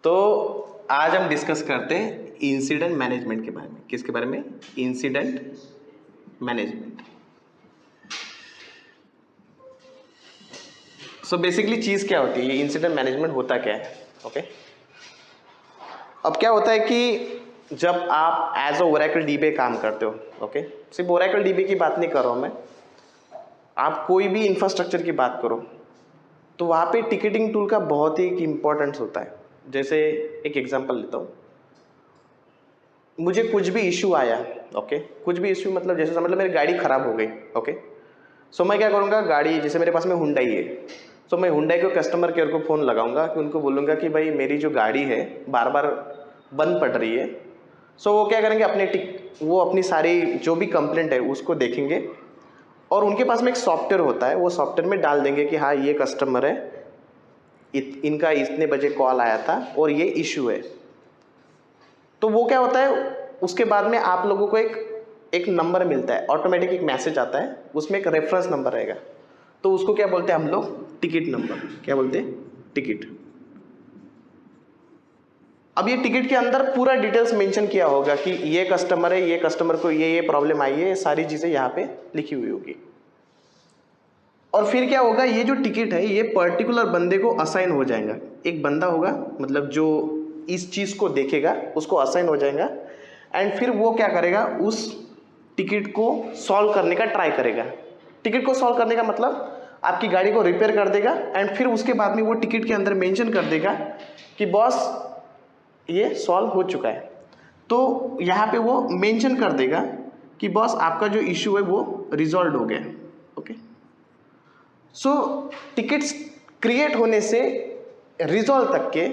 तो आज हम डिस्कस करते हैं इंसिडेंट मैनेजमेंट के बारे में। किसके बारे में? Incident management. सो बेसिकली चीज़ क्या होती है, इंसिडेंट मैनेजमेंट होता क्या है? ओके अब क्या होता है कि जब आप एज अ ओरेकल डीबी काम करते हो, ओके सिर्फ ओरेकल डीबी की बात नहीं कर रहा हूँ मैं, आप कोई भी इंफ्रास्ट्रक्चर की बात करो तो वहाँ पे टिकटिंग टूल का बहुत ही इम्पोर्टेंस होता है। जैसे एक एग्जांपल लेता हूँ, मुझे कुछ भी इशू आया, ओके कुछ भी इशू मतलब जैसे समझ लो मेरी गाड़ी ख़राब हो गई, ओके सो मैं क्या करूँगा, गाड़ी जैसे मेरे पास में हुंडई है, सो मैं हुंडई को कस्टमर केयर को फ़ोन लगाऊंगा कि उनको बोलूँगा कि भाई मेरी जो गाड़ी है बार बार बंद पड़ रही है। सो वो क्या करेंगे, वो अपनी सारी जो भी कंप्लेंट है उसको देखेंगे और उनके पास में एक सॉफ्टवेयर होता है, वो सॉफ्टवेयर में डाल देंगे कि हाँ ये कस्टमर है, इनका इतने बजे कॉल आया था और ये इशू है। तो वो क्या होता है, उसके बाद में आप लोगों को एक नंबर मिलता है, ऑटोमेटिक एक मैसेज आता है, उसमें एक रेफरेंस नंबर रहेगा, तो उसको क्या बोलते हैं हम लोग? Ticket number. क्या बोलते हैं? टिकट। अब ये टिकट के अंदर पूरा डिटेल्स मेंशन किया होगा कि ये कस्टमर है, ये कस्टमर को ये प्रॉब्लम आई है, ये सारी चीज़ें यहाँ पे लिखी हुई होगी। और फिर क्या होगा, ये जो टिकट है ये पर्टिकुलर बंदे को असाइन हो जाएगा। एक बंदा होगा मतलब जो इस चीज़ को देखेगा उसको असाइन हो जाएगा एंड फिर वो क्या करेगा, उस टिकट को सॉल्व करने का ट्राई करेगा। टिकट को सॉल्व करने का मतलब आपकी गाड़ी को रिपेयर कर देगा एंड फिर उसके बाद में वो टिकट के अंदर मेंशन कर देगा कि बॉस ये सॉल्व हो चुका है। तो यहाँ पे वो मेंशन कर देगा कि बॉस आपका जो इशू है वो रिजॉल्व हो गया। ओके सो टिकट्स क्रिएट होने से रिजॉल्व तक के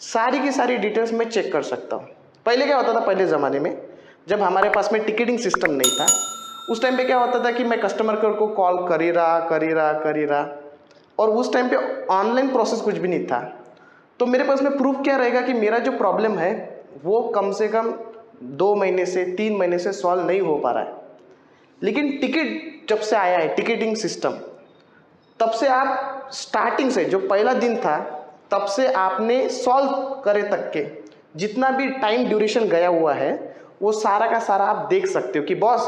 सारी की सारी डिटेल्स मैं चेक कर सकता हूँ। पहले क्या होता था, पहले ज़माने में जब हमारे पास में टिकटिंग सिस्टम नहीं था, उस टाइम पे क्या होता था कि मैं कस्टमर केयर को कॉल कर ही रहा और उस टाइम पे ऑनलाइन प्रोसेस कुछ भी नहीं था। तो मेरे पास में प्रूफ क्या रहेगा कि मेरा जो प्रॉब्लम है वो कम से कम 2 महीने से 3 महीने से सॉल्व नहीं हो पा रहा है। लेकिन टिकट जब से आया है टिकटिंग सिस्टम, तब से आप स्टार्टिंग से जो पहला दिन था तब से आपने सॉल्व करे तक के जितना भी टाइम ड्यूरेशन गया हुआ है वो सारा का सारा आप देख सकते हो कि बॉस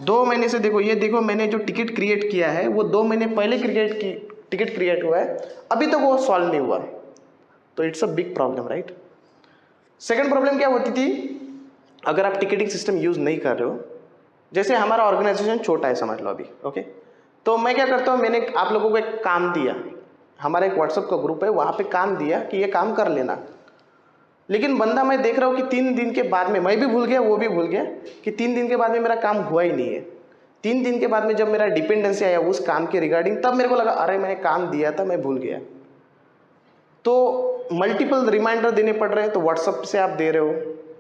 2 महीने से देखो, ये देखो मैंने जो टिकट क्रिएट किया है वो 2 महीने पहले टिकट क्रिएट हुआ है, अभी तक वो सॉल्व नहीं हुआ। तो it's a big problem, right. Second problem क्या होती थी, अगर आप टिकटिंग सिस्टम यूज नहीं कर रहे हो, जैसे हमारा ऑर्गेनाइजेशन छोटा है समझ लो अभी, ओके तो मैं क्या करता हूँ, मैंने आप लोगों को एक काम दिया, हमारा एक व्हाट्सएप का ग्रुप है वहाँ पे काम दिया कि ये काम कर लेना। लेकिन बंदा मैं देख रहा हूँ कि 3 दिन के बाद में, मैं भी भूल गया वो भी भूल गया, कि 3 दिन के बाद में मेरा काम हुआ ही नहीं है। 3 दिन के बाद में जब मेरा डिपेंडेंसी आया उस काम के रिगार्डिंग, तब मेरे को लगा अरे मैंने काम दिया था, मैं भूल गया। तो मल्टीपल रिमाइंडर देने पड़ रहे हैं, तो व्हाट्सएप से आप दे रहे हो,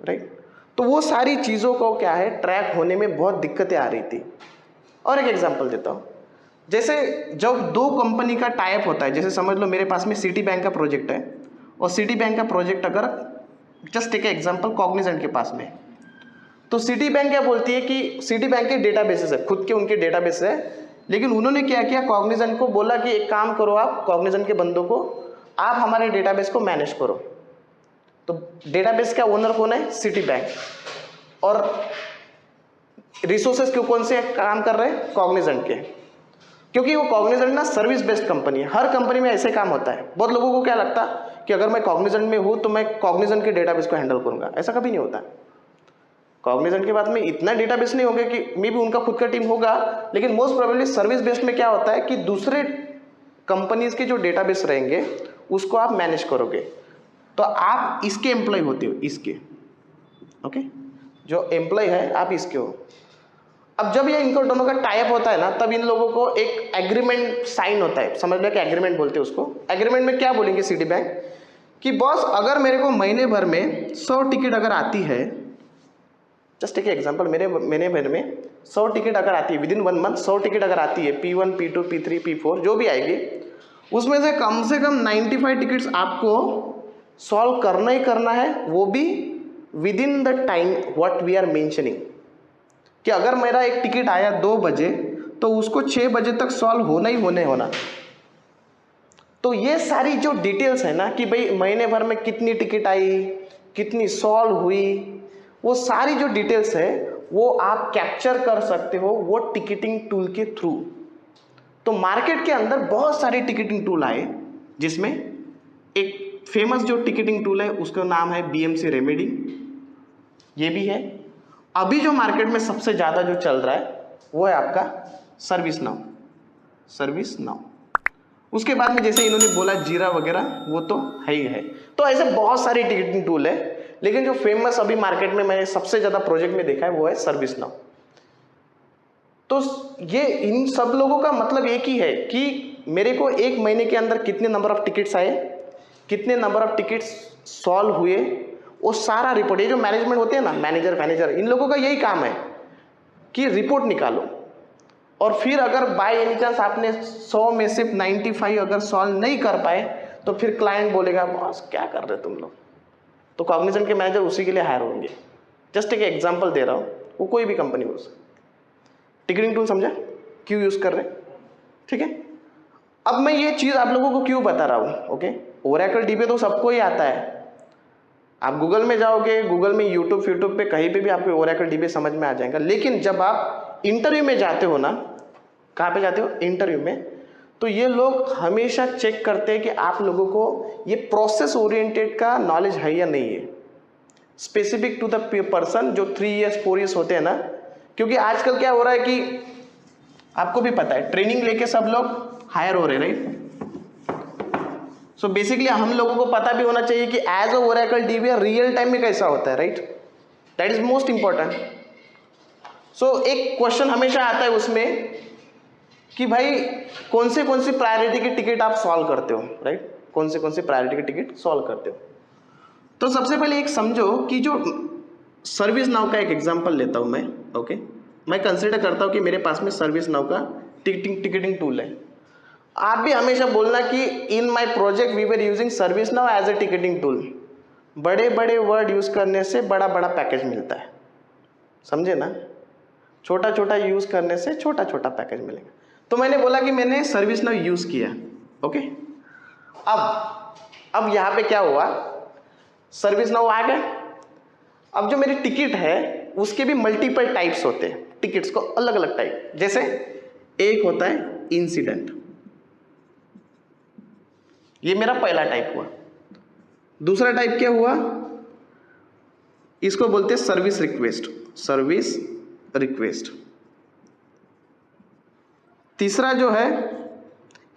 राइट। तो वो सारी चीज़ों को क्या है, ट्रैक होने में बहुत दिक्कतें आ रही थी। और एक एग्जांपल देता हूँ, जैसे जब 2 कंपनी का टाइप होता है, जैसे समझ लो मेरे पास में सिटी बैंक का प्रोजेक्ट है और सिटी बैंक का प्रोजेक्ट अगर जस्ट टेक एग्जांपल कॉग्निजेंट के पास में, तो सिटी बैंक क्या बोलती है कि सिटी बैंक के डेटाबेसेस है, खुद के उनके डेटाबेस है, लेकिन उन्होंने क्या किया, कॉग्निजेंट को बोला कि एक काम करो, आप कॉग्निजेंट के बंदों को आप हमारे डेटाबेस को मैनेज करो। तो डेटाबेस का ओनर कौन है? City bank. और रिसोर्सेज क्यों कौन से काम कर रहे हैं? कॉग्निजेंट के, क्योंकि वो कॉग्निजेंट ना सर्विस बेस्ड कंपनी है। हर कंपनी में ऐसे काम होता है। बहुत लोगों को क्या लगता है कि अगर मैं कॉग्निजेंट में हूँ तो मैं कॉग्निजेंट के डेटाबेस को हैंडल करूंगा, ऐसा कभी नहीं होता। कॉग्निजेंट के बाद में इतना डेटाबेस नहीं होगा, कि मे भी उनका खुद का टीम होगा, लेकिन मोस्ट प्रोबेबली सर्विस बेस्ड में क्या होता है कि दूसरे कंपनीज के जो डेटाबेस रहेंगे उसको आप मैनेज करोगे। तो आप इसके एम्प्लॉय होते हो, इसके, ओके जो एम्प्लॉय है आप इसके हो। अब जब ये इनको दोनों का टाइप होता है ना, तब इन लोगों को एक एग्रीमेंट साइन होता है, समझ लो कि एग्रीमेंट बोलते हैं उसको। एग्रीमेंट में क्या बोलेंगे सिटी बैंक कि बॉस अगर मेरे को महीने भर में 100 टिकट अगर आती है, जस्ट एक एग्जांपल, मेरे महीने भर में 100 टिकट अगर आती है, विद इन 1 मंथ 100 टिकट अगर आती है, P1 P2 P3 P4 जो भी आएगी, उसमें से कम 95 टिकट्स आपको सॉल्व करना ही करना है, वो भी within the time what we are mentioning. कि अगर मेरा एक टिकट आया 2 बजे तो उसको 6 बजे तक सॉल्व होना ही होना। तो तो ये सारी जो डिटेल्स है ना कि भाई महीने भर में कितनी टिकट आई, कितनी सॉल्व हुई, वो सारी जो डिटेल्स है वो आप कैप्चर कर सकते हो वो टिकटिंग टूल के थ्रू। तो मार्केट के अंदर बहुत सारे टिकटिंग टूल आए, जिसमें एक फेमस जो टिकटिंग टूल है उसका नाम है BMC रेमेडी, ये भी है। अभी जो मार्केट में सबसे ज़्यादा जो चल रहा है वो है आपका सर्विस नाउ। उसके बाद में जैसे इन्होंने बोला जीरा वगैरह, वो तो है ही है। तो ऐसे बहुत सारे टिकटिंग टूल है, लेकिन जो फेमस अभी मार्केट में मैंने सबसे ज़्यादा प्रोजेक्ट में देखा है वो है सर्विस नाउ। तो ये इन सब लोगों का मतलब एक ही है कि मेरे को एक महीने के अंदर कितने नंबर ऑफ टिकट्स आए, कितने नंबर ऑफ टिकट्स सॉल्व हुए, वो सारा रिपोर्ट, ये जो मैनेजमेंट होते हैं ना, मैनेजर, इन लोगों का यही काम है कि रिपोर्ट निकालो। और फिर अगर बाय एनी चांस आपने 100 में सिर्फ 95 अगर सॉल्व नहीं कर पाए तो फिर क्लाइंट बोलेगा बॉस क्या कर रहे तुम लोग। तो कॉग्निजेंट के मैनेजर उसी के लिए हायर होंगे। जस्ट एक एग्जांपल दे रहा हूँ, वो कोई भी कंपनी हो सकती। टिकटिंग टूल समझा क्यों यूज़ कर रहे हैं, ठीक है। अब मैं ये चीज़ आप लोगों को क्यों बता रहा हूँ, ओके। ओरेकल डीबी तो सबको ही आता है, आप गूगल में जाओगे, गूगल में यूट्यूब पे कहीं पे भी आपको ओरेकल डीबी समझ में आ जाएगा। लेकिन जब आप इंटरव्यू में जाते हो ना, कहाँ पे जाते हो, इंटरव्यू में, तो ये लोग हमेशा चेक करते हैं कि आप लोगों को ये प्रोसेस ओरिएंटेड का नॉलेज है या नहीं है, स्पेसिफिक टू द पर्सन जो 3 इयर्स 4 इयर्स होते हैं ना। क्योंकि आजकल क्या हो रहा है कि आपको भी पता है ट्रेनिंग लेके सब लोग हायर हो रहे हैं, राइट। सो बेसिकली हम लोगों को पता भी होना चाहिए कि as a Oracle DB real time में कैसा होता है, right. That is most important. So एक क्वेश्चन हमेशा आता है उसमें कि भाई कौन सी प्रायोरिटी की टिकट आप सॉल्व करते हो, राइट। कौन सी प्रायोरिटी की टिकट सॉल्व करते हो। तो सबसे पहले एक समझो कि जो सर्विस नाउ का एक एग्जांपल लेता हूं मैं, ओके। मैं कंसिडर करता हूं कि मेरे पास में सर्विस नाउ का टिकटिंग टूल है। आप भी हमेशा बोलना कि in my project we were using ServiceNow as a ticketing tool. बड़े बड़े वर्ड यूज करने से बड़ा बड़ा पैकेज मिलता है, समझे ना। छोटा छोटा यूज करने से छोटा छोटा पैकेज मिलेगा। तो मैंने बोला कि मैंने सर्विस नाउ यूज किया, ओके। अब यहाँ पे क्या हुआ, सर्विस नाउ आ गया। अब जो मेरी टिकट है उसके भी मल्टीपल टाइप्स होते हैं, टिकट्स को अलग अलग टाइप। जैसे एक होता है इंसिडेंट, ये मेरा पहला टाइप हुआ। दूसरा टाइप क्या हुआ, इसको बोलते हैं सर्विस रिक्वेस्ट। तीसरा जो है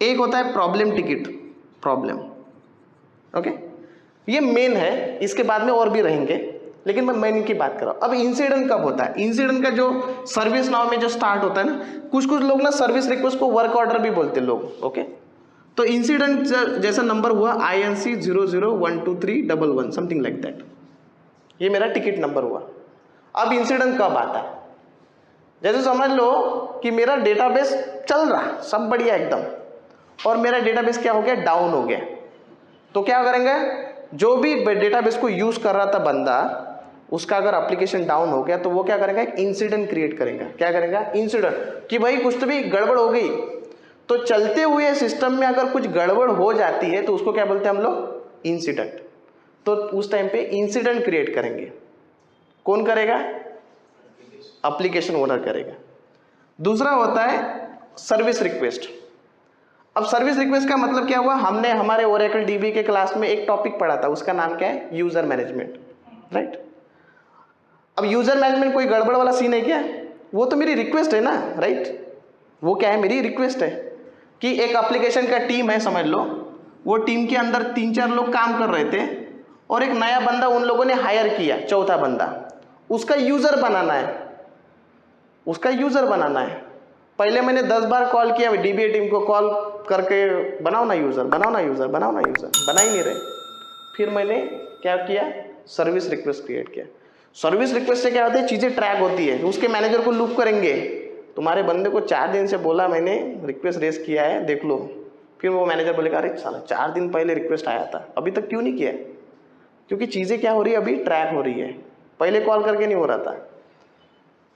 एक होता है प्रॉब्लम टिकट, ओके। ये मेन है, इसके बाद में और भी रहेंगे, लेकिन मैं मेन की बात कर रहा हूं। अब इंसिडेंट कब होता है, इंसिडेंट का जो सर्विस नाउ में जो स्टार्ट होता है ना, कुछ लोग ना सर्विस रिक्वेस्ट को वर्क ऑर्डर भी बोलते हैं लोग, ओके। तो इंसिडेंट जैसा नंबर हुआ INC 00123111 समथिंग लाइक दैट, ये मेरा टिकट नंबर हुआ। अब इंसिडेंट कब आता है, जैसे समझ लो कि मेरा डेटाबेस चल रहा सब बढ़िया एकदम, और मेरा डेटाबेस क्या हो गया, डाउन हो गया। तो क्या करेंगे, जो भी डेटाबेस को यूज कर रहा था बंदा, उसका अगर एप्लीकेशन डाउन हो गया तो वो क्या करेगा, एक इंसिडेंट क्रिएट करेगा। क्या करेगा, इंसिडेंट, कि भाई कुछ तो भी गड़बड़ हो गई। तो चलते हुए सिस्टम में अगर कुछ गड़बड़ हो जाती है तो उसको क्या बोलते हैं हम लोग, इंसिडेंट। तो उस टाइम पे इंसिडेंट क्रिएट करेंगे। कौन करेगा, एप्लीकेशन ओनर करेगा। दूसरा होता है सर्विस रिक्वेस्ट। अब सर्विस रिक्वेस्ट का मतलब क्या हुआ, हमने हमारे ओरेकल डीबी के क्लास में एक टॉपिक पढ़ा था, उसका नाम क्या है, यूजर मैनेजमेंट, राइट। अब यूजर मैनेजमेंट कोई गड़बड़ वाला सीन है क्या, वो तो मेरी रिक्वेस्ट है ना, राइट। वो क्या है, मेरी रिक्वेस्ट है कि एक एप्लीकेशन का टीम है, समझ लो वो टीम के अंदर 3-4 लोग काम कर रहे थे, और एक नया बंदा उन लोगों ने हायर किया, चौथा बंदा, उसका यूजर बनाना है। पहले मैंने 10 बार कॉल किया डीबीए टीम को, कॉल करके बनाओ ना यूजर, बना ही नहीं रहे। फिर मैंने क्या किया, सर्विस रिक्वेस्ट क्रिएट किया। सर्विस रिक्वेस्ट से क्या होता है, चीजें ट्रैक होती है, उसके मैनेजर को लूप करेंगे, तुम्हारे बंदे को 4 दिन से बोला मैंने, रिक्वेस्ट रेस किया है, देख लो। फिर वो मैनेजर बोलेगा, अरे साला 4 दिन पहले रिक्वेस्ट आया था, अभी तक क्यों नहीं किया, क्योंकि चीजें क्या हो रही है, अभी ट्रैक हो रही है, पहले कॉल करके नहीं हो रहा था।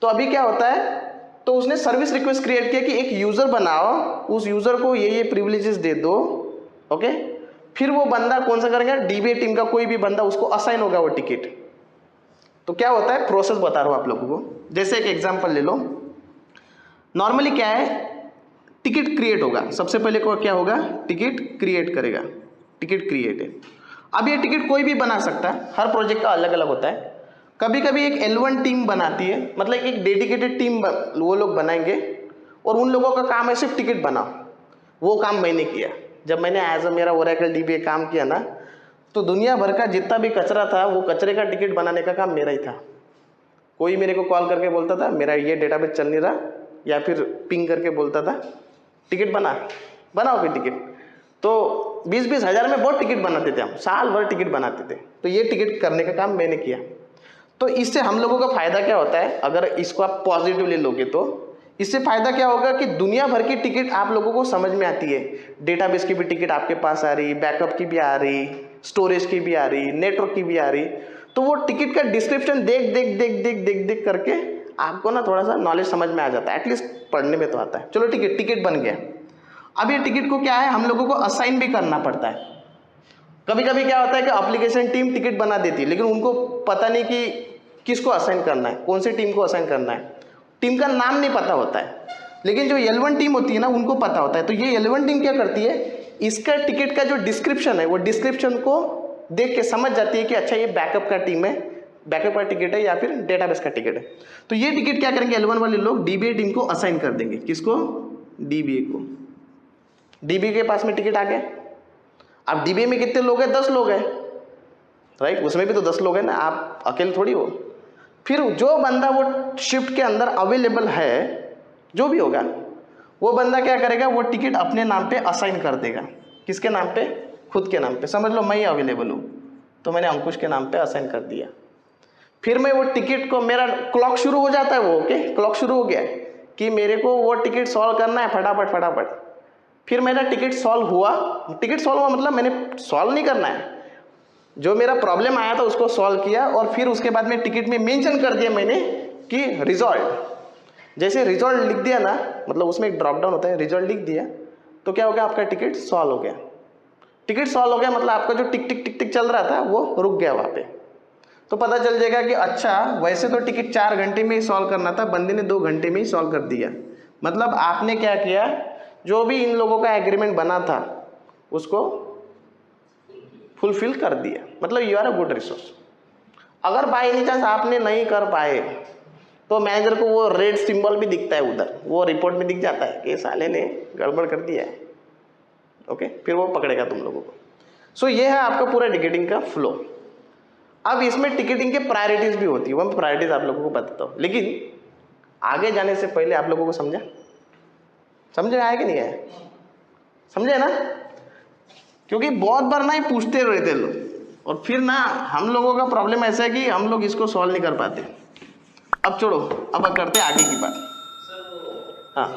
तो अभी क्या होता है, तो उसने सर्विस रिक्वेस्ट क्रिएट किया कि एक यूजर बनाओ, उस यूजर को ये प्रिविलेजेस दे दो, ओके, फिर वो बंदा कौन सा करेगा, डीबीए टीम का कोई भी बंदा उसको असाइन होगा वो टिकट। तो क्या होता है, प्रोसेस बता रहा हूं आप लोगों को। जैसे एक एग्जांपल ले लो, नॉर्मली क्या है, टिकट क्रिएट होगा, सबसे पहले को क्या होगा, टिकट क्रिएट करेगा, टिकट क्रिएट है। अब ये टिकट कोई भी बना सकता है, हर प्रोजेक्ट का अलग अलग होता है। कभी कभी एक L1 टीम बनाती है, मतलब एक डेडिकेटेड टीम वो लोग बनाएंगे और उन लोगों का काम है सिर्फ टिकट बनाओ। वो काम मैंने किया, जब मैंने एज अ मेरा ओरेकल डीबीए काम किया ना, तो दुनिया भर का जितना भी कचरा था वो कचरे का टिकट बनाने का काम मेरा ही था। कोई मेरे को कॉल करके बोलता था मेरा ये डेटाबेस चल नहीं रहा, या फिर पिंग करके बोलता था टिकट बनाओ कि टिकट। तो 20-20 हज़ार में बहुत टिकट बनाते थे हम, साल भर टिकट बनाते थे। तो ये टिकट करने का काम मैंने किया। तो इससे हम लोगों का फायदा क्या होता है, अगर इसको आप पॉजिटिवली लोगे तो इससे फायदा क्या होगा कि दुनिया भर की टिकट आप लोगों को समझ में आती है। डेटाबेस की भी टिकट आपके पास आ रही, बैकअप की भी आ रही, स्टोरेज की भी आ रही, नेटवर्क की भी आ रही। तो वो टिकट का डिस्क्रिप्शन देख करके आपको ना थोड़ा सा नॉलेज समझ में आ जाता है, एटलीस्ट पढ़ने में तो आता है। चलो ठीक है, टिकट बन गया। अब ये टिकट को क्या है, हम लोगों को असाइन भी करना पड़ता है। कभी कभी क्या होता है कि एप्लीकेशन टीम टिकट बना देती है, लेकिन उनको पता नहीं कि किसको असाइन करना है, कौन सी टीम को असाइन करना है, टीम का नाम नहीं पता होता है। लेकिन जो L1 टीम होती है ना, उनको पता होता है। तो ये L1 टीम क्या करती है, इसका टिकट का जो डिस्क्रिप्शन है वो डिस्क्रिप्शन को देख के समझ जाती है कि अच्छा ये बैकअप का टीम है, बैकअप का टिकट है या फिर डेटाबेस का टिकट है। तो ये टिकट क्या करेंगे, L1 वाले लोग डीबीए टीम को असाइन कर देंगे। किसको, डीबीए को। डीबीए के पास में टिकट आ गया। अब डीबीए में कितने लोग हैं, 10 लोग हैं, राइट, उसमें भी तो 10 लोग हैं ना, आप अकेले थोड़ी हो। फिर जो बंदा वो शिफ्ट के अंदर अवेलेबल है, जो भी होगा वो बंदा क्या करेगा, वो टिकट अपने नाम पे असाइन कर देगा। किसके नाम पे, खुद के नाम पे। समझ लो मैं ही अवेलेबल हूँ, तो मैंने अंकुश के नाम पे असाइन कर दिया। फिर मैं वो टिकट को, मेरा क्लॉक शुरू हो जाता है वो, ओके, क्लॉक शुरू हो गया कि मेरे को वो टिकट सॉल्व करना है फटाफट। फिर मेरा टिकट सॉल्व हुआ मतलब मैंने सॉल्व नहीं करना है, जो मेरा प्रॉब्लम आया था उसको सॉल्व किया, और फिर उसके बाद में टिकट में मेंशन कर दिया मैंने कि रिजॉल्व। जैसे रिजल्ट लिख दिया ना, मतलब उसमें एक ड्रॉप डाउन होता है, रिजल्ट लिख दिया तो क्या हो गया, आपका टिकट सॉल्व हो गया। टिकट सॉल्व हो गया मतलब आपका जो टिक टिक टिक टिक चल रहा था वो रुक गया वहाँ पे। तो पता चल जाएगा कि अच्छा वैसे तो टिकट 4 घंटे में ही सॉल्व करना था, बंदे ने 2 घंटे में ही सॉल्व कर दिया। मतलब आपने क्या किया, जो भी इन लोगों का एग्रीमेंट बना था उसको फुलफिल कर दिया। मतलब you are a good resource. अगर बाई एनी चांस आपने नहीं कर पाए तो मैनेजर को वो रेड सिंबल भी दिखता है उधर, वो रिपोर्ट में दिख जाता है कि साले ने गड़बड़ कर दिया है। ओके, फिर वो पकड़ेगा तुम लोगों को। सो ये है आपका पूरा टिकटिंग का फ्लो। अब इसमें टिकटिंग के प्रायोरिटीज भी होती है, वो मैं प्रायोरिटीज आप लोगों को बताता हूँ। लेकिन आगे जाने से पहले आप लोगों को समझे आया कि नहीं आया, समझे ना? क्योंकि बहुत बार ना ही पूछते रहते लोग, और फिर ना हम लोगों का प्रॉब्लम ऐसा है कि हम लोग इसको सॉल्व नहीं कर पाते। अब छोड़ो, अब करते हैं आगे की बात। हाँ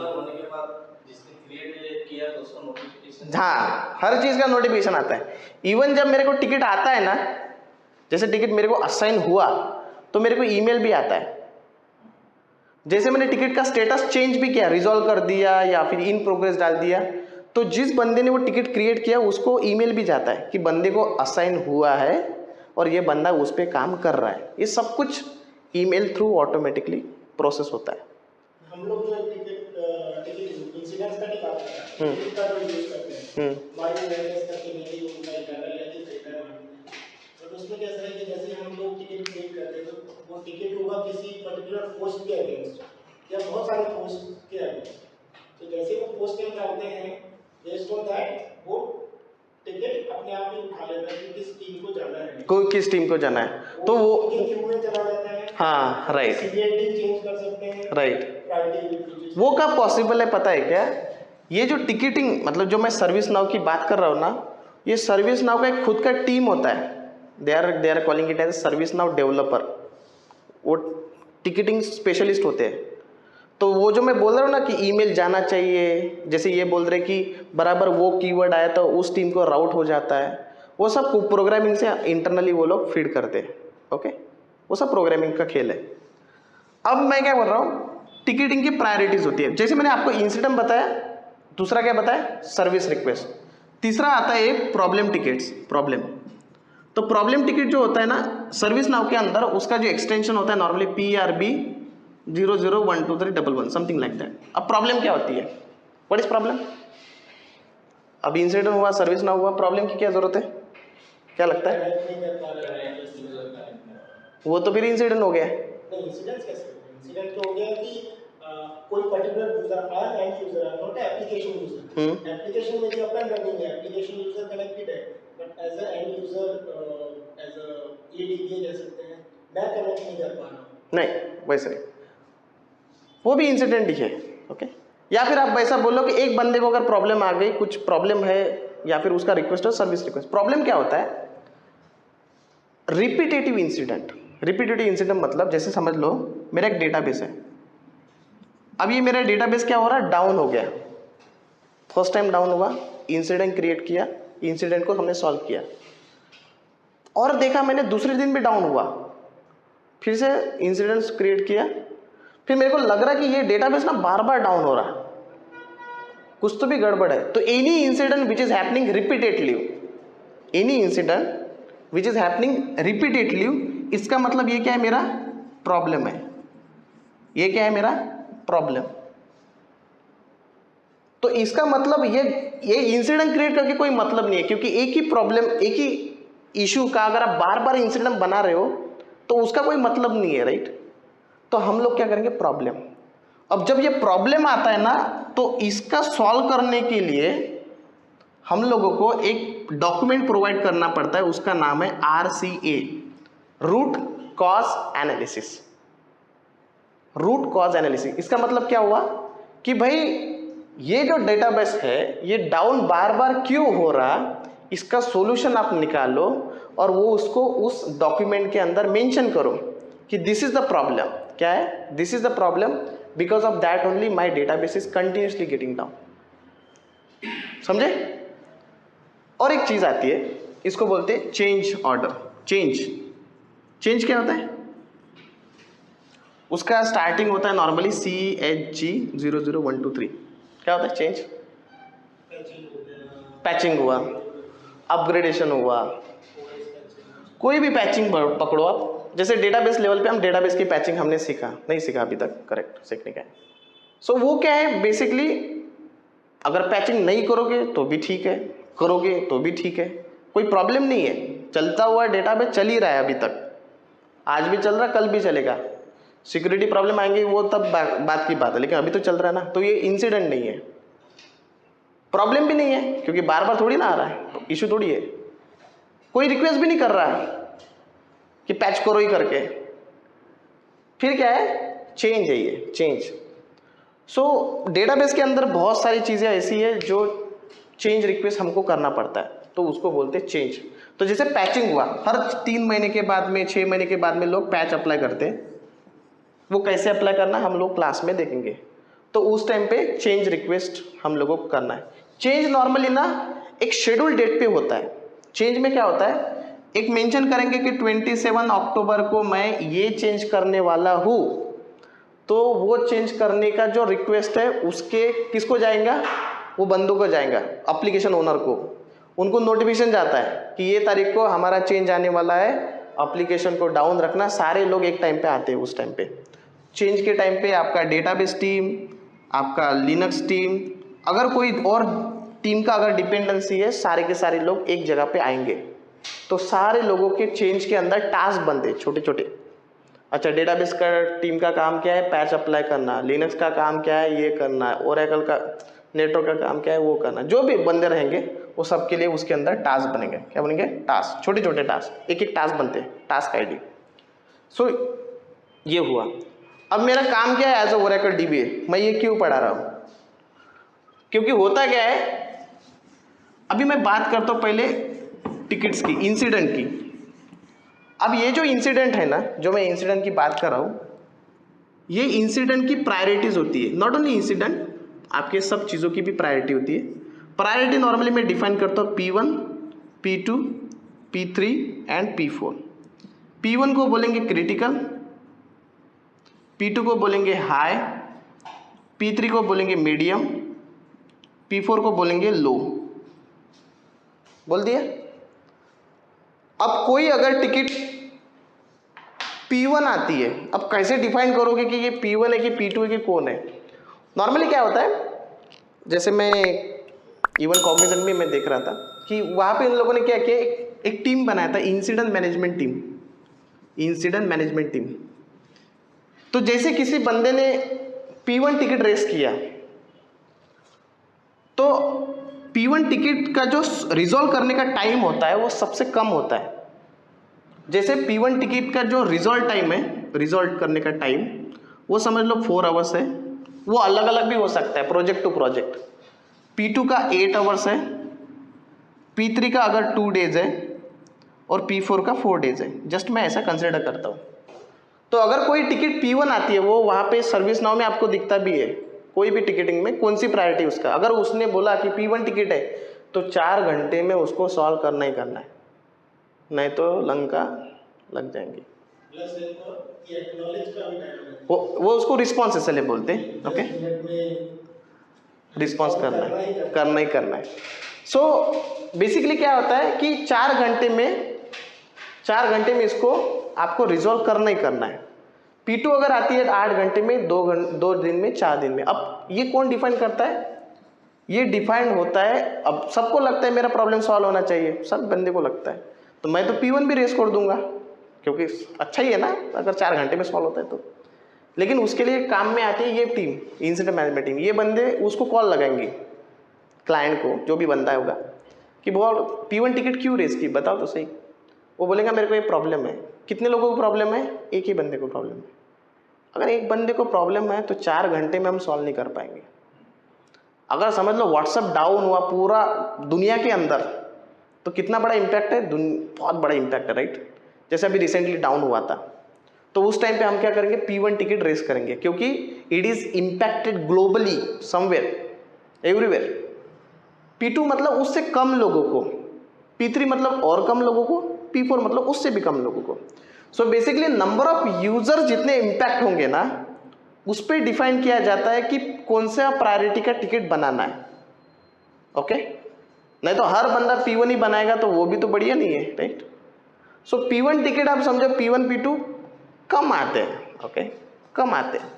हाँ, हर चीज़ का नोटिफिकेशन आता है। इवन जब मेरे को टिकट आता है ना, जैसे टिकट मेरे को असाइन हुआ तो मेरे को ईमेल भी आता है। जैसे मैंने टिकट का स्टेटस चेंज भी किया, रिजॉल्व कर दिया या फिर इन प्रोग्रेस डाल दिया, तो जिस बंदे ने वो टिकट क्रिएट किया उसको ईमेल भी जाता है कि बंदे को असाइन हुआ है और ये बंदा उस पर काम कर रहा है। ये सब कुछ ईमेल थ्रू ऑटोमेटिकली प्रोसेस होता है। हम लोग जो टिकट इंसिडेंट्स का बात कर रहे हैं, टिकट का जो यूज करते हैं, माइंड मैनेजर्स करके मेरी उनका इंटरनल है कि फिल्टर है। तो उसमें कैसा है कि जैसे हम लोग टिकट क्रिएट करते हैं तो वो टिकट होगा किसी पर्टिकुलर पोस्ट के अगेंस्ट या बहुत सारे पोस्ट के अगेंस्ट। तो जैसे वो पोस्ट हम डालते हैं, बेस्ड ऑन दैट वो टिकट अपने आप ही उठा लेता है कि किस टीम को जाना है, किस टीम को जाना है, तो वो क्यू में चला जाता है। हाँ राइट, चेंज कर सकते हैं, राइट। वो कब पॉसिबल है पता है क्या? ये जो टिकटिंग, मतलब जो मैं सर्विस नाउ की बात कर रहा हूँ ना, ये सर्विस नाउ का एक खुद का टीम होता है। They are calling it as ServiceNow developer. वो टिकटिंग स्पेशलिस्ट होते हैं। तो वो जो मैं बोल रहा हूँ ना कि ईमेल जाना चाहिए, जैसे ये बोल रहे कि बराबर वो कीवर्ड आया तो उस टीम को राउट हो जाता है, वो सब प्रोग्रामिंग से इंटरनली वो लोग फीड करते हैं। ओके, वो सब प्रोग्रामिंग का खेल है। अब मैं क्या बोल रहा हूँ, टिकटिंग की प्रायोरिटीज होती है। जैसे मैंने आपको इंसिडेंट बताया, दूसरा क्या बताया, सर्विस रिक्वेस्ट। तीसरा आता है एक प्रॉब्लम टिकट्स, प्रॉब्लम। तो प्रॉब्लम टिकट जो होता है ना सर्विस नाउ के अंदर, उसका जो एक्सटेंशन होता है normally PRB 00123111 something like that. अब प्रॉब्लम क्या होती है, व्हाट इज प्रॉब्लम? अब इंसिडेंट हुआ, सर्विस ना हुआ, प्रॉब्लम की क्या जरूरत है, क्या लगता है? कनेक्ट नहीं कर पा रहे हैं प्लस यूजर कनेक्ट। वो तो फिर इंसिडेंट हो गया। नहीं, इंसिडेंट कैसे होगा? इंसिडेंट तो हो गया कि कोई पर्टिकुलर यूजर आया, एंड यूजर है, नॉट एप्लीकेशन यूजर। एप्लीकेशन में जो अपन रनिंग है, एप्लीकेशन यूजर कनेक्टेड है, but as a end user as a ADBA कह सकते हैं, मैं कनेक्ट नहीं कर पा रहा हूं। नहीं वैसे नहीं, वो भी इंसिडेंट ही है। ओके, या फिर आप वैसा बोलो कि एक बंदे को अगर प्रॉब्लम आ गई, कुछ प्रॉब्लम है या फिर उसका रिक्वेस्ट है सर्विस रिक्वेस्ट। प्रॉब्लम क्या होता है? Repetitive incident. रिपीटेटिव इंसिडेंट मतलब जैसे समझ लो मेरा एक डेटाबेस है, अब ये मेरा डेटाबेस क्या हो रहा है, डाउन हो गया। फर्स्ट टाइम डाउन हुआ, इंसिडेंट क्रिएट किया, इंसिडेंट को हमने सॉल्व किया, और देखा मैंने दूसरे दिन भी डाउन हुआ, फिर से इंसिडेंट्स क्रिएट किया, फिर मेरे को लग रहा है कि ये डेटाबेस ना बार बार डाउन हो रहा है, कुछ तो भी गड़बड़ है। तो any incident which is happening repeatedly, any incident which is happening repeatedly, इसका मतलब ये क्या है, मेरा प्रॉब्लम है। ये क्या है, मेरा प्रॉब्लम। तो इसका मतलब ये इंसिडेंट क्रिएट करके कोई मतलब नहीं है, क्योंकि एक ही प्रॉब्लम, एक ही इशू का अगर आप बार बार इंसिडेंट बना रहे हो तो उसका कोई मतलब नहीं है, राइट? तो हम लोग क्या करेंगे, प्रॉब्लम। अब जब ये प्रॉब्लम आता है ना, तो इसका सॉल्व करने के लिए हम लोगों को एक डॉक्यूमेंट प्रोवाइड करना पड़ता है, उसका नाम है RCA, root cause analysis. Root cause analysis, इसका मतलब क्या हुआ कि भाई ये जो डेटाबेस है ये डाउन बार बार क्यों हो रहा, इसका सॉल्यूशन आप निकालो और वो उसको उस डॉक्यूमेंट के अंदर मेंशन करो कि दिस इज द प्रॉब्लम। क्या है? This is the problem, because of that only my database is continuously getting down. समझे? और एक चीज आती है, इसको बोलते हैं चेंज ऑर्डर। चेंज क्या होता है? उसका स्टार्टिंग होता है नॉर्मली CHG 00123। क्या होता है चेंज? पैचिंग हुआ, अपग्रेडेशन हुआ, कोई भी पैचिंग पकड़ो आप। जैसे डेटाबेस लेवल पे हम डेटाबेस की पैचिंग हमने सीखा, नहीं सीखा अभी तक, करेक्ट, सीखने का है। सो वो क्या है बेसिकली, अगर पैचिंग नहीं करोगे तो भी ठीक है, करोगे तो भी ठीक है, कोई प्रॉब्लम नहीं है। चलता हुआ डेटाबेस चल ही रहा है अभी तक, आज भी चल रहा है, कल भी चलेगा। सिक्योरिटी प्रॉब्लम आएंगे वो तब बात की बात है, लेकिन अभी तो चल रहा है ना। तो ये इंसिडेंट नहीं है, प्रॉब्लम भी नहीं है, क्योंकि बार बार थोड़ी ना आ रहा है, तो इशू थोड़ी है। कोई रिक्वेस्ट भी नहीं कर रहा है कि पैच करो ही करके। फिर क्या है? चेंज है ये, चेंज। सो डेटाबेस के अंदर बहुत सारी चीज़ें ऐसी है जो चेंज रिक्वेस्ट हमको करना पड़ता है, तो उसको बोलते हैं चेंज। तो जैसे पैचिंग हुआ, हर 3 महीने के बाद में, 6 महीने के बाद में लोग पैच अप्लाई करते हैं। वो कैसे अप्लाई करना हम लोग क्लास में देखेंगे। तो उस टाइम पे चेंज रिक्वेस्ट हम लोगों को करना है। चेंज नॉर्मली ना एक शेड्यूल डेट पे होता है। चेंज में क्या होता है, एक मेंशन करेंगे कि 27 अक्टूबर को मैं ये चेंज करने वाला हूँ, तो वो चेंज करने का जो रिक्वेस्ट है उसके किसको जाएगा, वो बंदों को जाएगा, एप्लीकेशन ओनर को। उनको नोटिफिकेशन जाता है कि ये तारीख को हमारा चेंज आने वाला है, एप्लीकेशन को डाउन रखना। सारे लोग एक टाइम पे आते हैं उस टाइम पे। चेंज के टाइम पे आपका डेटाबेस टीम, आपका लिनक्स टीम, अगर कोई और टीम का अगर डिपेंडेंसी है, सारे के सारे लोग एक जगह पे आएंगे। तो सारे लोगों के चेंज के अंदर टास्क बनते छोटे छोटे। अच्छा, डेटाबेस का टीम का काम क्या है, पैच अप्लाई करना। लिनक्स का काम क्या है, ये करना। ओरेकल का नेटवर्क का काम क्या है, वो करना। जो भी बंदे रहेंगे वो सबके लिए उसके अंदर टास्क बनेंगे। क्या बनेंगे? टास्क, छोटे छोटे टास्क, एक एक टास्क बनते हैं, टास्क आईडी। सो ये हुआ। अब मेरा काम क्या है एज अ ओरेकल DBA, मैं ये क्यों पढ़ा रहा हूँ, क्योंकि होता क्या है, अभी मैं बात करता हूँ पहले टिकट्स की, इंसिडेंट की। अब ये जो इंसिडेंट है ना, जो मैं इंसिडेंट की बात कर रहा हूँ, ये इंसिडेंट की प्रायोरिटीज होती है। नॉट ओनली इंसिडेंट, आपके सब चीज़ों की भी प्रायोरिटी होती है। प्रायोरिटी नॉर्मली मैं डिफाइन करता हूँ P1, P2, P3 and P4। P1 को बोलेंगे क्रिटिकल, P2 को बोलेंगे हाई, P3 को बोलेंगे मीडियम, P4 को बोलेंगे लो। बोल दिया। अब कोई अगर टिकट P1 आती है, अब कैसे डिफाइन करोगे कि ये P1 है कि P2 है कि कौन है? नॉर्मली क्या होता है, जैसे मैं इवन कॉग्निजेंट में मैं देख रहा था कि वहाँ पे इन लोगों ने क्या किया, एक टीम बनाया था, incident management team. Incident management team. तो जैसे किसी बंदे ने P1 टिकट रेस किया, तो P1 टिकट का जो रिजॉल्व करने का टाइम होता है वो सबसे कम होता है। जैसे P1 टिकट का जो रिजॉल्व टाइम है, रिजॉल्व करने का टाइम, वो समझ लो 4 आवर्स है। वो अलग अलग भी हो सकता है प्रोजेक्ट टू प्रोजेक्ट। P2 का 8 आवर्स है, P3 का अगर 2 डेज है, और P4 का 4 डेज है। जस्ट मैं ऐसा कंसिडर करता हूँ। तो अगर कोई टिकट P1 आती है, वो वहाँ पे सर्विस नाउ में आपको दिखता भी है, कोई भी टिकटिंग में कौन सी प्रायोरिटी उसका। अगर उसने बोला कि P1 टिकट है, तो 4 घंटे में उसको सॉल्व करना ही करना है, नहीं तो लंका लग जाएंगी। प्लस ये एक्नॉलेज का भी टाइम है, वो उसको रिस्पॉन्स इसलिए बोलते हैं। ओके, रिस्पॉन्स करना ही करना है। सो बेसिकली क्या होता है कि 4 घंटे में इसको आपको रिजॉल्व करना ही करना है। P2 अगर आती है 8 घंटे में, 2 दिन में, 4 दिन में। अब ये कौन डिफाइन करता है? ये डिफाइंड होता है, अब सबको लगता है मेरा प्रॉब्लम सॉल्व होना चाहिए, सब बंदे को लगता है, तो मैं तो P1 भी रेस कर दूंगा, क्योंकि अच्छा ही है ना अगर 4 घंटे में सॉल्व होता है तो। लेकिन उसके लिए काम में आती है ये टीम, इंसिडेंट मैनेजमेंट टीम। ये बंदे उसको कॉल लगाएंगे, क्लाइंट को, जो भी बंदा होगा, कि बोल P1 टिकट क्यों रेस की, बताओ तो सही। वो बोलेगा मेरे को ये प्रॉब्लम है। कितने लोगों को प्रॉब्लम है? एक ही बंदे को प्रॉब्लम है। अगर एक बंदे को प्रॉब्लम है तो 4 घंटे में हम सॉल्व नहीं कर पाएंगे। अगर समझ लो व्हाट्सएप डाउन हुआ पूरा दुनिया के अंदर, तो कितना बड़ा इम्पैक्ट है? बहुत बड़ा इम्पैक्ट है, राइट? जैसे अभी रिसेंटली डाउन हुआ था, तो उस टाइम पे हम क्या करेंगे? P1 टिकट रेस करेंगे, क्योंकि it is impacted globally somewhere, everywhere. P2 मतलब उससे कम लोगों को, P3 मतलब और कम लोगों को, P4 मतलब उससे भी कम लोगों को। So basically number of user जितने इम्पैक्ट होंगे ना, उस पर डिफाइन किया जाता है कि कौन सा प्रायोरिटी का टिकट बनाना है। ओके, नहीं तो हर बंदा P1 ही बनाएगा तो वो भी तो बढ़िया नहीं है, राइट? सो P1 टिकट आप समझो P1 P2 कम आते हैं। ओके, कम आते हैं।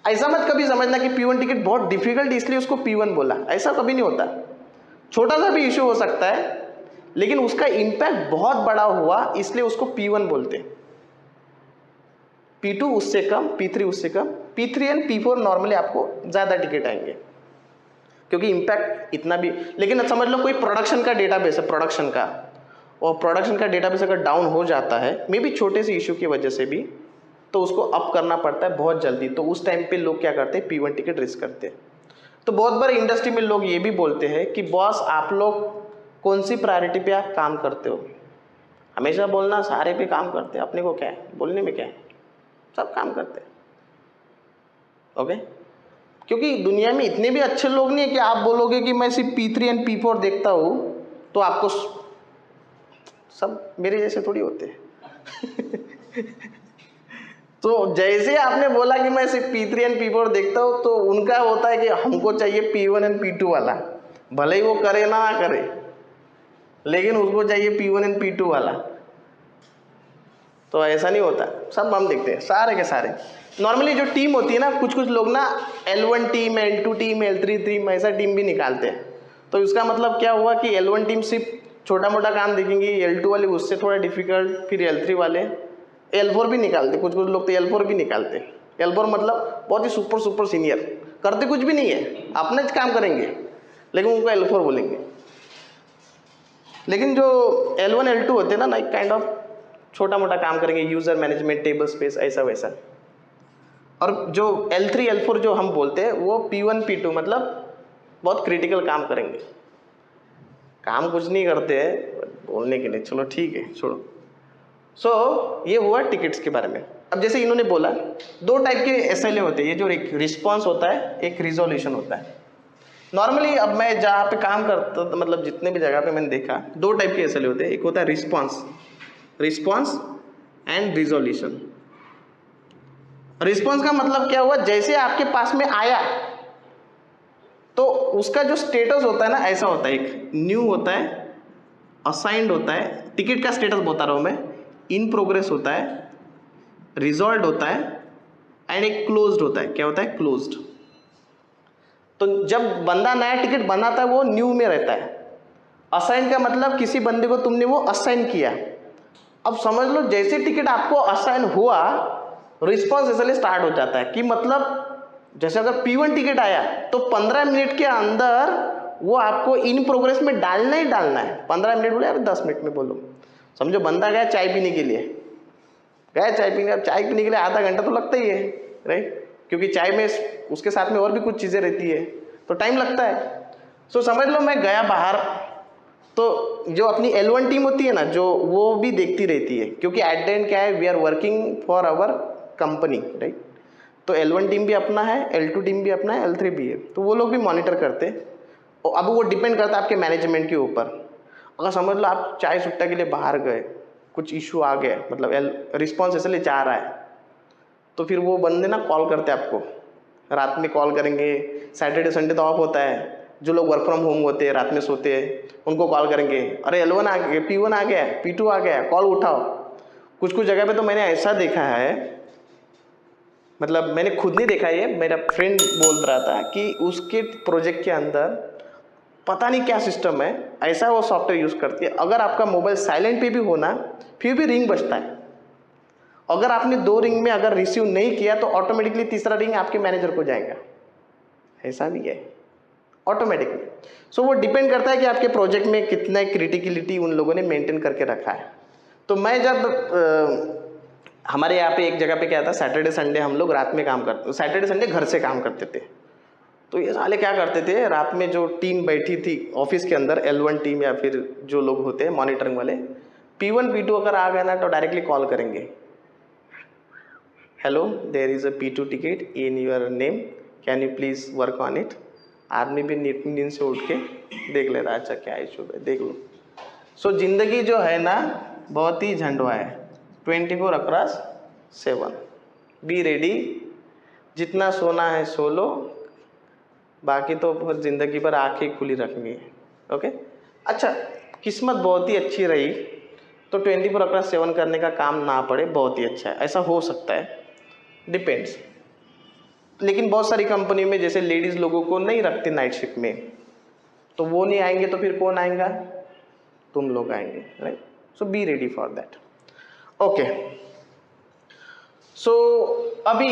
ऐसा मत कभी समझना कि P1 टिकट बहुत डिफिकल्ट इसलिए उसको P1 बोला, ऐसा कभी नहीं होता। छोटा सा भी इश्यू हो सकता है, लेकिन उसका इम्पैक्ट बहुत बड़ा हुआ इसलिए उसको P1 बोलते हैं। P2 उससे कम, P3 उससे कम, P3 एंड P4 नॉर्मली आपको ज़्यादा टिकट आएंगे, क्योंकि इम्पैक्ट इतना भी। लेकिन समझ लो कोई प्रोडक्शन का डेटाबेस है, प्रोडक्शन का, और प्रोडक्शन का डेटाबेस अगर डाउन हो जाता है, मे बी छोटे से इशू की वजह से भी, तो उसको अप करना पड़ता है बहुत जल्दी। तो उस टाइम पे लोग क्या करते हैं? P1 टिकट रिस्क करते हैं। तो बहुत बार इंडस्ट्री में लोग ये भी बोलते हैं कि बॉस आप लोग कौन सी प्रायोरिटी पे आप काम करते हो? हमेशा बोलना सारे पे काम करते हैं, अपने को क्या है, बोलने में क्या है, सब काम करते हैं। ओके, क्योंकि दुनिया में इतने भी अच्छे लोग नहीं है कि आप बोलोगे कि मैं सिर्फ P3 एंड P4 देखता हूँ तो आपको सब मेरे जैसे थोड़ी होते हैं। तो जैसे आपने बोला कि मैं सिर्फ P3 एंड P4 देखता हूँ, तो उनका होता है कि हमको चाहिए P1 एंड P2 वाला, भले ही वो करे ना करे, लेकिन उसको चाहिए P1 एंड P2 वाला। तो ऐसा नहीं होता, सब हम देखते हैं सारे के सारे। नॉर्मली जो टीम होती है ना, कुछ कुछ लोग ना L1 team, L2 team, L3 team, ऐसा टीम भी निकालते हैं। तो इसका मतलब क्या हुआ कि L1 टीम सिर्फ छोटा मोटा काम देखेंगी, L2 वाले उससे थोड़ा डिफिकल्ट, फिर L3 वाले L4 भी निकालते, कुछ कुछ लोग तो L4 भी निकालते। L4 मतलब बहुत ही सुपर सुपर सीनियर, करते कुछ भी नहीं है, अपने काम करेंगे, लेकिन उनको L4 बोलेंगे। लेकिन जो L1 L2 होते हैं ना, एक काइंड ऑफ छोटा मोटा काम करेंगे, यूजर मैनेजमेंट, टेबल स्पेस, ऐसा वैसा। और जो L3 L4 जो हम बोलते हैं, वो P1 P2 मतलब बहुत क्रिटिकल काम करेंगे। काम कुछ नहीं करते हैं बोलने के लिए, चलो ठीक है छोड़ो। सो ये हुआ टिकट्स के बारे में। अब जैसे इन्होंने बोला 2 टाइप के SLA होते हैं, ये जो एक रिस्पॉन्स होता है, एक रिजोल्यूशन होता है। नॉर्मली अब मैं जहाँ पे काम करता, मतलब जितने भी जगह पे मैंने देखा, 2 टाइप के SLA होते हैं। एक होता है रिस्पॉन्स एंड रिजोल्यूशन। रिस्पॉन्स का मतलब क्या हुआ? जैसे आपके पास में आया तो उसका जो स्टेटस होता है ना, ऐसा होता है, एक न्यू होता है, असाइंड होता है, टिकट का स्टेटस बता रहा हूँ मैं, इन प्रोग्रेस होता है, रिजॉल्व होता है एंड एक क्लोज्ड होता है। क्या होता है? क्लोज्ड। तो जब बंदा नया टिकट बनाता है वो न्यू में रहता है। असाइन का मतलब किसी बंदे को तुमने वो असाइन किया। अब समझ लो जैसे टिकट आपको असाइन हुआ रिस्पॉन्स इसलिए स्टार्ट हो जाता है कि मतलब जैसे अगर P1 टिकट आया तो 15 मिनट के अंदर वो आपको इन प्रोग्रेस में डालना ही डालना है। 15 मिनट बोले, अरे 10 मिनट में बोलो। समझो बंदा गया चाय पीने के लिए, गया चाय पीने, अब चाय पीने के लिए आधा घंटा तो लगता ही है, राइट? क्योंकि चाय में उसके साथ में और भी कुछ चीज़ें रहती है तो टाइम लगता है। सो समझ लो मैं गया बाहर, तो जो अपनी L1 टीम होती है ना, जो वो भी देखती रहती है, क्योंकि एट द एंड क्या है, we are working for our company, right? तो L1 टीम भी अपना है, L2 टीम भी अपना है, L3 भी है, तो वो लोग भी मॉनिटर करते हैं। और अब वो डिपेंड करता है आपके मैनेजमेंट के ऊपर। अगर समझ लो आप चाय सुट्टा के लिए बाहर गए, कुछ इशू आ गया, मतलब रिस्पॉन्स इसलिए चाह रहा है, तो फिर वो बंदे ना कॉल करते हैं आपको, रात में कॉल करेंगे। सैटरडे संडे तो ऑफ होता है, जो लोग वर्क फ्रॉम होम होते हैं, रात में सोते हैं, उनको कॉल करेंगे, अरे L1 आ गया, P1 आ गया, P2 आ गया, कॉल उठाओ। कुछ कुछ जगह पे तो मैंने ऐसा देखा है, मतलब मैंने खुद नहीं देखा, ये मेरा फ्रेंड बोल रहा था कि उसके प्रोजेक्ट के अंदर पता नहीं क्या सिस्टम है, ऐसा वो सॉफ्टवेयर यूज़ करती है, अगर आपका मोबाइल साइलेंट पे भी होना फिर भी रिंग बजता है। अगर आपने 2 रिंग में अगर रिसीव नहीं किया तो ऑटोमेटिकली तीसरा रिंग आपके मैनेजर को जाएगा, ऐसा भी है ऑटोमेटिकली। सो वो डिपेंड करता है कि आपके प्रोजेक्ट में कितना क्रिटिकलिटी उन लोगों ने मेंटेन करके रखा है। तो मैं जब हमारे यहाँ पे एक जगह पे क्या था, सैटरडे संडे हम लोग रात में काम करते, सैटरडे संडे घर से काम करते थे। तो ये साले क्या करते थे, रात में जो टीम बैठी थी ऑफिस के अंदर, L1 टीम या फिर जो लोग होते हैं मॉनिटरिंग वाले, P1 P2 अगर आ गए ना तो डायरेक्टली कॉल करेंगे, hello there is a P2 ticket in your name, can you please work on it. आदमी भी नींद से उठ के देख ले रहा है, अच्छा क्या इशू है, देख लो। सो जिंदगी जो है ना बहुत ही झंडवा है, 24/7। बी रेडी, जितना सोना है सो लो, बाकी तो फिर ज़िंदगी पर आँखें खुली रखनी है। ओके, अच्छा किस्मत बहुत ही अच्छी रही तो 24/7 करने का काम ना पड़े, बहुत ही अच्छा है, ऐसा हो सकता है, डिपेंड्स। लेकिन बहुत सारी कंपनी में जैसे लेडीज़ लोगों को नहीं रखते नाइट शिफ्ट में, तो वो नहीं आएंगे तो फिर कौन आएगा, तुम लोग आएंगे, right? So be ready for that. Okay, so अभी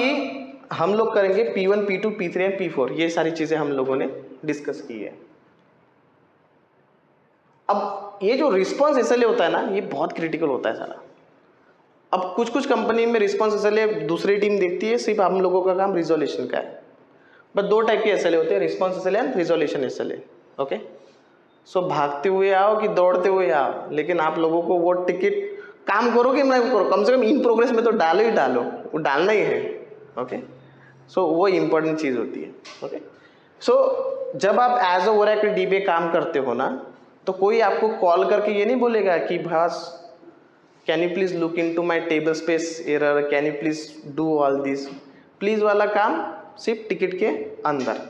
हम लोग करेंगे P1 P2 P3 and P4, ये सारी चीज़ें हम लोगों ने डिस्कस की है। अब ये जो रिस्पॉन्स SLA होता है ना, ये बहुत क्रिटिकल होता है सारा। अब कुछ कुछ कंपनी में रिस्पॉन्स SLA दूसरी टीम देखती है, सिर्फ हम लोगों का काम रिजोल्यूशन का है। बट 2 टाइप के SLA होते हैं, response SLA and resolution SLA। Okay, so भागते हुए आओ कि दौड़ते हुए आओ, लेकिन आप लोगों को वो टिकट काम करो कि नहीं करो, कम से कम इन प्रोग्रेस में तो डालो ही डालो, वो डालना ही है। ओके, सो वो इम्पोर्टेंट चीज़ होती है। ओके, सो जब आप एज अ ओरेकल DBA काम करते हो ना, तो कोई आपको कॉल करके ये नहीं बोलेगा कि बस can you please look into my table space error, can you please do all this. Please वाला काम सिर्फ टिकट के अंदर,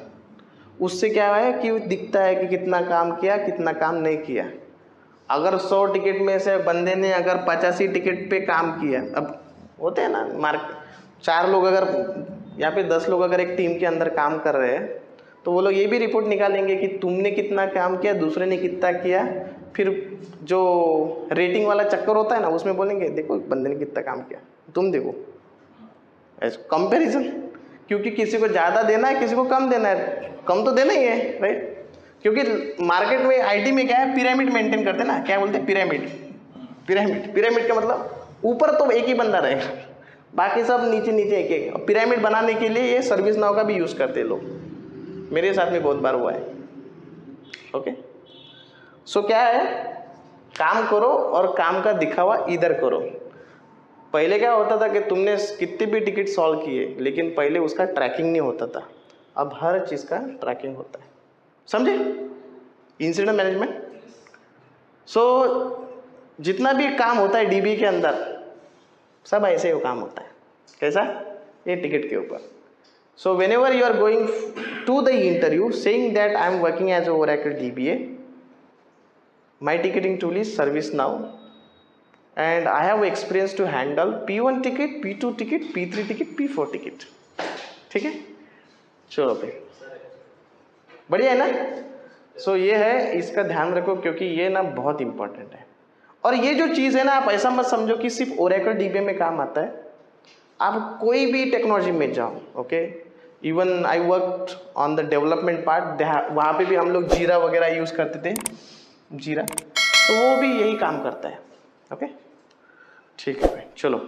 उससे क्या है कि दिखता है कि कितना काम किया, कितना काम नहीं किया। अगर 100 टिकट में से बंदे ने अगर 85 टिकट पे काम किया, अब होते हैं ना मार्क 4 लोग अगर या फिर 10 लोग अगर एक टीम के अंदर काम कर रहे हैं, तो वो लोग ये भी रिपोर्ट निकालेंगे कि तुमने कितना काम किया, दूसरे ने कितना किया। फिर जो रेटिंग वाला चक्कर होता है ना, उसमें बोलेंगे देखो बंदे ने कितना काम किया, तुम देखो, ऐसे कंपेरिजन। क्योंकि किसी को ज़्यादा देना है, किसी को कम देना है, कम तो देना ही है, राइट? क्योंकि मार्केट में IT में क्या है, पिरामिड मेंटेन करते हैं ना, क्या बोलते हैं, पिरामिड। पिरामिड का मतलब ऊपर तो एक ही बंदा रहेगा, बाकी सब नीचे नीचे एक एक। पिरामिड बनाने के लिए ये सर्विस नाउ का भी यूज़ करते हैं लोग, मेरे साथ में बहुत बार हुआ है। ओके, सो क्या है, काम करो और काम का दिखावा इधर करो। पहले क्या होता था कि तुमने कितने भी टिकट सॉल्व किए, लेकिन पहले उसका ट्रैकिंग नहीं होता था, अब हर चीज़ का ट्रैकिंग होता है, समझे? Incident management. सो जितना भी काम होता है DBA के अंदर, सब ऐसे ही काम होता है। कैसा? ये टिकट के ऊपर। So whenever you are going to the interview saying that I am working as Oracle DBA, My ticketing tool is ServiceNow, and I have experience to handle P1 ticket, P2 ticket, P3 ticket, P4 ticket. ठीक है, चलो फिर बढ़िया है ना। सो ये है, इसका ध्यान रखो क्योंकि ये ना बहुत इंपॉर्टेंट है। और ये जो चीज़ है ना, आप ऐसा मत समझो कि सिर्फ ओरेकल डीबी में काम आता है, आप कोई भी टेक्नोलॉजी में जाओ, okay. Even I work on the development part, वहाँ पे भी हम लोग जीरा वगैरह यूज़ करते थे, जीरा, तो वो भी यही काम करता है, ओके। ठीक है भाई, चलो।